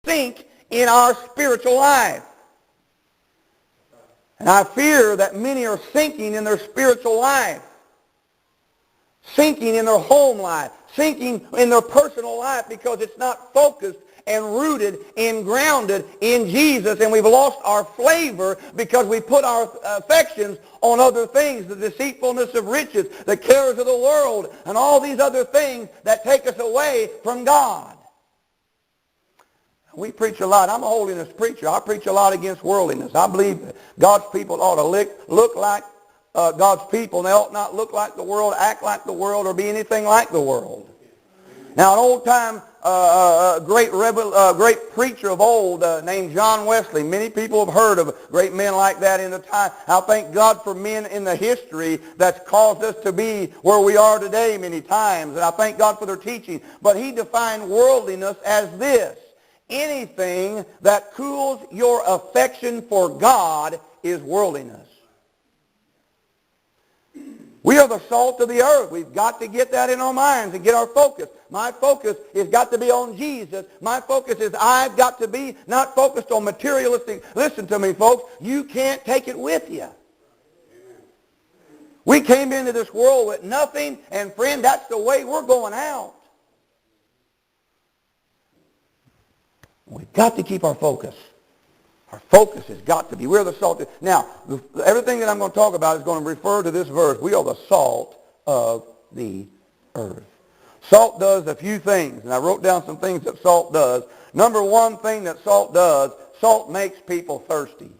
sink in our spiritual life. And I fear that many are sinking in their spiritual life, sinking in their home life, sinking in their personal life because it's not focused and rooted and grounded in Jesus, and we've lost our flavor because we put our affections on other things, the deceitfulness of riches, the cares of the world, and all these other things that take us away from God. We preach a lot. I'm a holiness preacher. I preach a lot against worldliness. I believe God's people ought to look like God's people, and they ought not look like the world, act like the world, or be anything like the world. Now, an old-time great preacher of old named John Wesley. Many people have heard of great men like that in the time. I thank God for men in the history that's caused us to be where we are today many times, and I thank God for their teaching. But he defined worldliness as this: anything that cools your affection for God is worldliness. We are the salt of the earth. We've got to get that in our minds and get our focus. My focus has got to be on Jesus. My focus is I've got to be not focused on materialistic. Listen to me, folks. You can't take it with you. We came into this world with nothing, and friend, that's the way we're going out. We've got to keep our focus. Our focus has got to be, we're the salt. Now, everything that I'm going to talk about is going to refer to this verse. We are the salt of the earth. Salt does a few things, and I wrote down some things that salt does. Number one thing that salt does, salt makes people thirsty.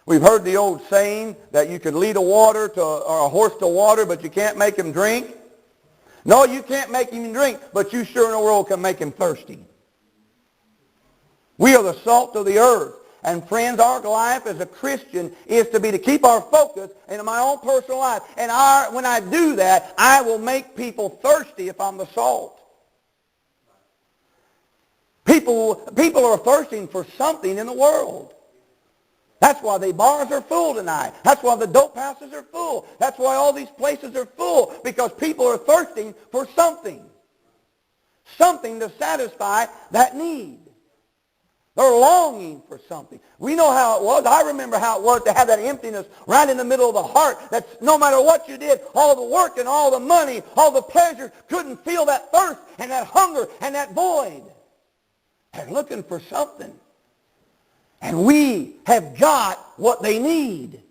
We've heard the old saying that you can lead a horse to water, but you can't make him drink. No, you can't make him drink, but you sure in the world can make him thirsty. We are the salt of the earth. And friends, our life as a Christian is to keep our focus in my own personal life. And when I do that, I will make people thirsty if I'm the salt. People are thirsting for something in the world. That's why the bars are full tonight. That's why the dope houses are full. That's why all these places are full, because people are thirsting for something. Something to satisfy that need. They're longing for something. We know how it was. I remember how it was to have that emptiness right in the middle of the heart. That no matter what you did, all the work and all the money, all the pleasure, couldn't feel that thirst and that hunger and that void. They're looking for something. And we have got what they need.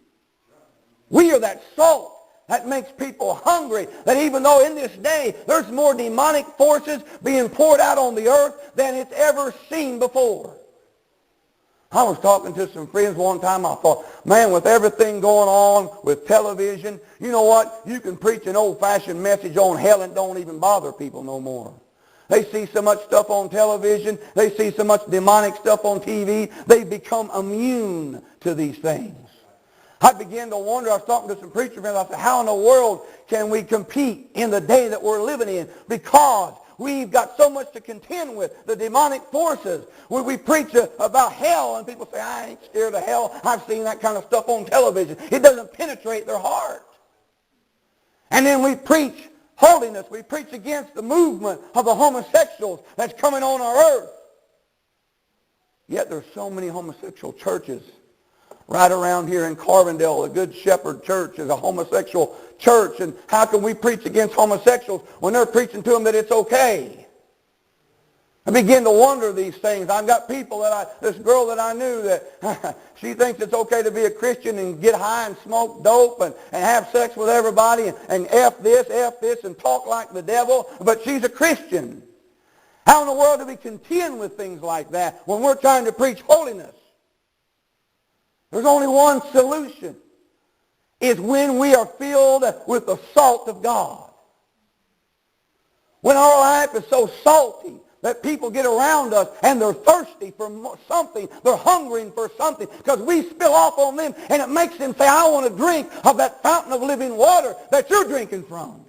We are that salt that makes people hungry. That even though in this day there's more demonic forces being poured out on the earth than it's ever seen before. I was talking to some friends one time. I thought, man, with everything going on with television, you know what? You can preach an old-fashioned message on hell and don't even bother people no more. They see so much stuff on television. They see so much demonic stuff on TV. They become immune to these things. I began to wonder. I was talking to some preacher friends. I said, how in the world can we compete in the day that we're living in? Because we've got so much to contend with, the demonic forces. When we preach about hell, and people say, I ain't scared of hell. I've seen that kind of stuff on television. It doesn't penetrate their heart. And then we preach holiness. We preach against the movement of the homosexuals that's coming on our earth. Yet there's so many homosexual churches right around here in Carbondale. The Good Shepherd Church is a homosexual church. And how can we preach against homosexuals when they're preaching to them that it's okay? I begin to wonder these things. I've got people this girl that I knew that she thinks it's okay to be a Christian and get high and smoke dope and have sex with everybody and F this and talk like the devil, but she's a Christian. How in the world do we contend with things like that when we're trying to preach holiness? There's only one solution. It's when we are filled with the salt of God. When our life is so salty that people get around us and they're thirsty for something. They're hungering for something because we spill off on them and it makes them say, I want to drink of that fountain of living water that you're drinking from.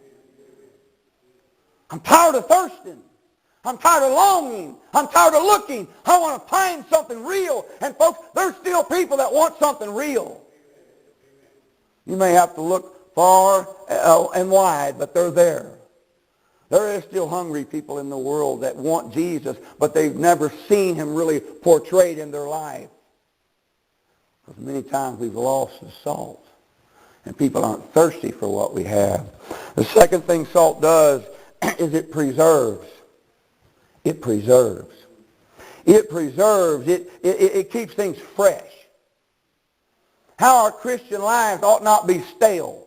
I'm tired of thirsting. I'm tired of longing. I'm tired of looking. I want to find something real. And folks, there's still people that want something real. You may have to look far and wide, but they're there. There is still hungry people in the world that want Jesus, but they've never seen him really portrayed in their life. Because many times we've lost the salt, and people aren't thirsty for what we have. The second thing salt does is it preserves. It preserves. It preserves. It keeps things fresh. How our Christian lives ought not be stale.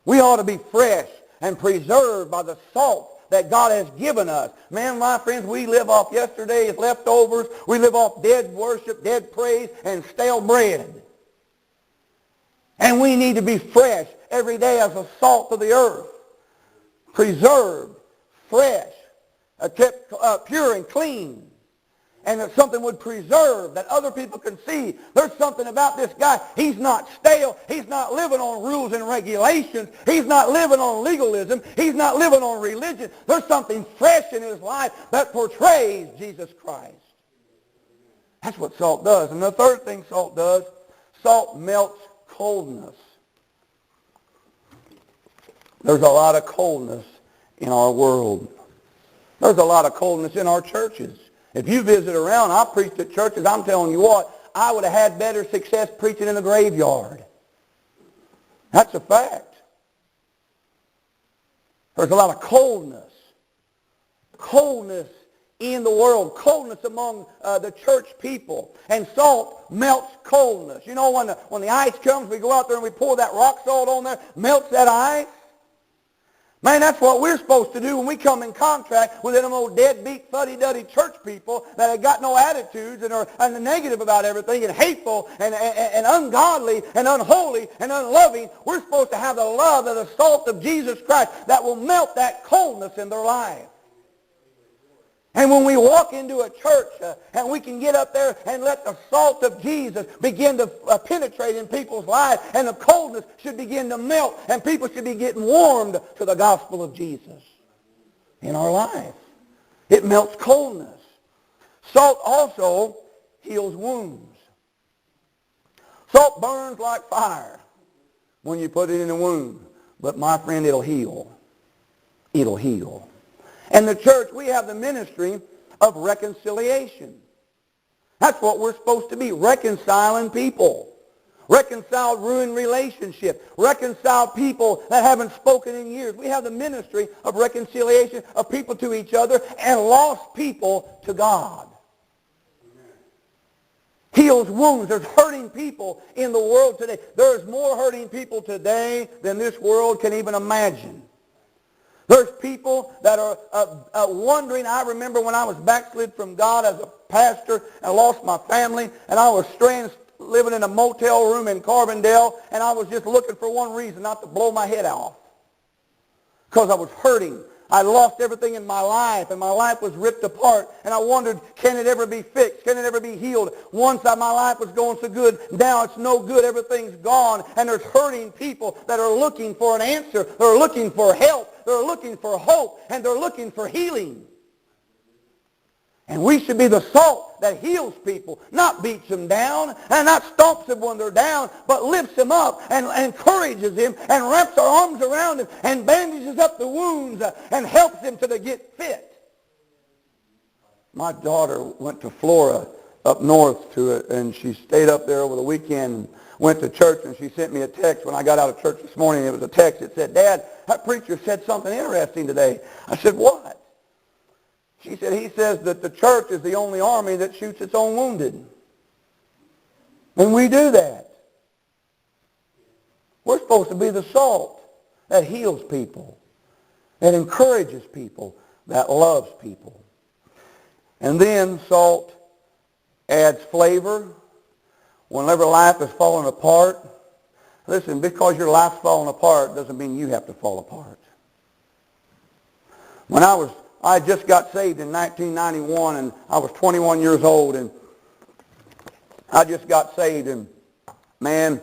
We ought to be fresh and preserved by the salt that God has given us. Man, my friends, we live off yesterday's leftovers. We live off dead worship, dead praise, and stale bread. And we need to be fresh every day as the salt of the earth. Preserved, fresh, kept pure and clean. And that something would preserve, that other people can see. There's something about this guy. He's not stale. He's not living on rules and regulations. He's not living on legalism. He's not living on religion. There's something fresh in his life that portrays Jesus Christ. That's what salt does. And the third thing salt does, salt melts coldness. There's a lot of coldness in our world. There's a lot of coldness in our churches. If you visit around, I preached at churches, I'm telling you what, I would have had better success preaching in a graveyard. That's a fact. There's a lot of coldness. Coldness in the world. Coldness among the church people. And salt melts coldness. You know, when the ice comes, we go out there and we pour that rock salt on there, melts that ice. Man, that's what we're supposed to do when we come in contact with them old deadbeat, fuddy-duddy church people that have got no attitudes and are negative about everything and hateful and ungodly and unholy and unloving. We're supposed to have the love of the salt of Jesus Christ that will melt that coldness in their life. And when we walk into a church and we can get up there and let the salt of Jesus begin to penetrate in people's lives, and the coldness should begin to melt, and people should be getting warmed to the gospel of Jesus in our life. It melts coldness. Salt also heals wounds. Salt burns like fire when you put it in a wound. But my friend, it'll heal. It'll heal. And the church, we have the ministry of reconciliation. That's what we're supposed to be, reconciling people. Reconcile ruined relationships. Reconcile people that haven't spoken in years. We have the ministry of reconciliation of people to each other and lost people to God. Heals wounds. There's hurting people in the world today. There's more hurting people today than this world can even imagine. There's people that are wondering. I remember when I was backslid from God as a pastor and lost my family, and I was stranded living in a motel room in Carbondale, and I was just looking for one reason, not to blow my head off. Because I was hurting. I lost everything in my life, and my life was ripped apart, and I wondered, can it ever be fixed? Can it ever be healed? Once my life was going so good, now it's no good. Everything's gone, and there's hurting people that are looking for an answer. They're looking for help. They're looking for hope, and they're looking for healing. And we should be the salt that heals people, not beats them down, and not stomps them when they're down, but lifts them up and encourages them and wraps our arms around them and bandages up the wounds and helps them to get fit. My daughter went to Florida up north and she stayed up there over the weekend, went to church, and she sent me a text when I got out of church this morning. It was a text that said, "Dad, that preacher said something interesting today." I said, "What?" She said, "He says that the church is the only army that shoots its own wounded." And we do that. We're supposed to be the salt that heals people, that encourages people, that loves people. And then salt adds flavor. Whenever life is falling apart, listen, because your life's falling apart doesn't mean you have to fall apart. When I just got saved in 1991, and I was 21 years old, and I just got saved, and man,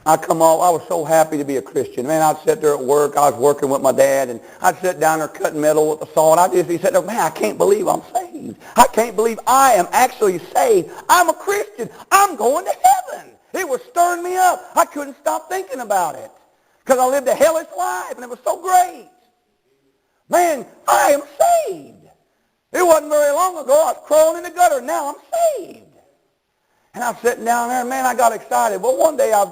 I was so happy to be a Christian. Man, I'd sit there at work. I was working with my dad, and I'd sit down there cutting metal with the saw, and I'd just be sitting there, man, I can't believe I'm saved. I can't believe I am actually saved. I'm a Christian. I'm going to heaven. It was stirring me up. I couldn't stop thinking about it because I lived a hellish life, and it was so great. Man, I am saved. It wasn't very long ago I was crawling in the gutter. Now I'm saved. And I'm sitting down there, and man, I got excited. Well, one day I